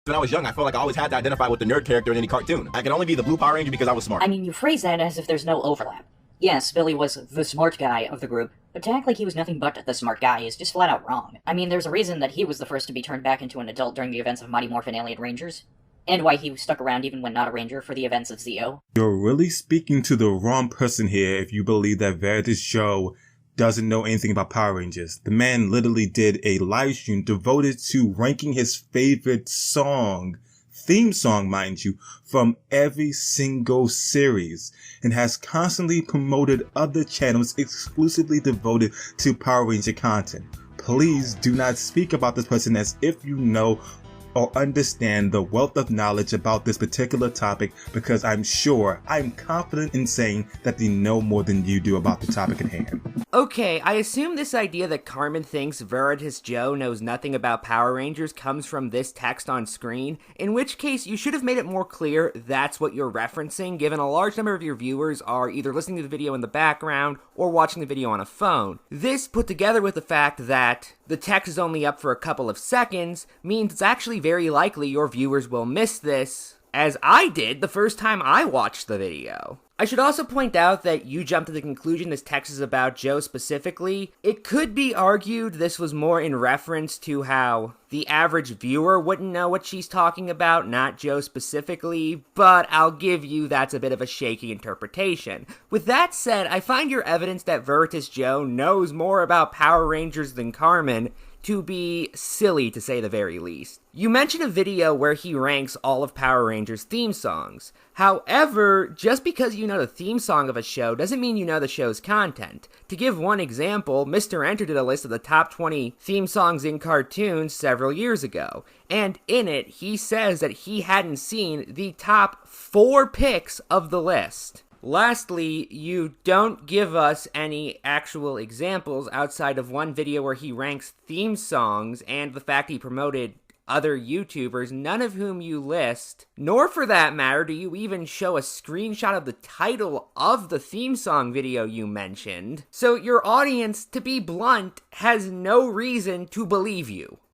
When I was young, I felt like I always had to identify with the nerd character in any cartoon. I could only be the Blue Power Ranger because I was smart. I mean, you phrase that as if there's no overlap. Yes, Billy was the smart guy of the group, but to act like he was nothing but the smart guy is just flat out wrong. I mean, there's a reason that he was the first to be turned back into an adult during the events of Mighty Morphin Alien Rangers, and why he stuck around even when not a ranger for the events of Zeo. You're really speaking to the wrong person here if you believe that Veritas Joe doesn't know anything about Power Rangers. The man literally did a live stream devoted to ranking his favorite song, theme song, mind you, from every single series, and has constantly promoted other channels exclusively devoted to Power Ranger content. Please do not speak about this person as if you know or understand the wealth of knowledge about this particular topic, because I'm confident in saying that they know more than you do about the topic at hand. Okay, I assume this idea that Carmen thinks Veritas Joe knows nothing about Power Rangers comes from this text on screen, in which case you should have made it more clear that's what you're referencing, given a large number of your viewers are either listening to the video in the background or watching the video on a phone. This, put together with the fact that the text is only up for a couple of seconds, means it's actually very likely your viewers will miss this, as I did the first time I watched the video. I should also point out that you jumped to the conclusion this text is about Joe specifically. It could be argued this was more in reference to how the average viewer wouldn't know what she's talking about, not Joe specifically, but I'll give you that's a bit of a shaky interpretation. With that said, I find your evidence that Veritas Joe knows more about Power Rangers than Carmen to be silly, to say the very least. You mentioned a video where he ranks all of Power Rangers theme songs. However, just because you know the theme song of a show doesn't mean you know the show's content. To give one example, Mr. Enter did a list of the top 20 theme songs in cartoons several years ago, and in it, he says that he hadn't seen the top 4 picks of the list. Lastly, you don't give us any actual examples outside of one video where he ranks theme songs and the fact he promoted other YouTubers, none of whom you list, nor for that matter do you even show a screenshot of the title of the theme song video you mentioned. So your audience, to be blunt, has no reason to believe you.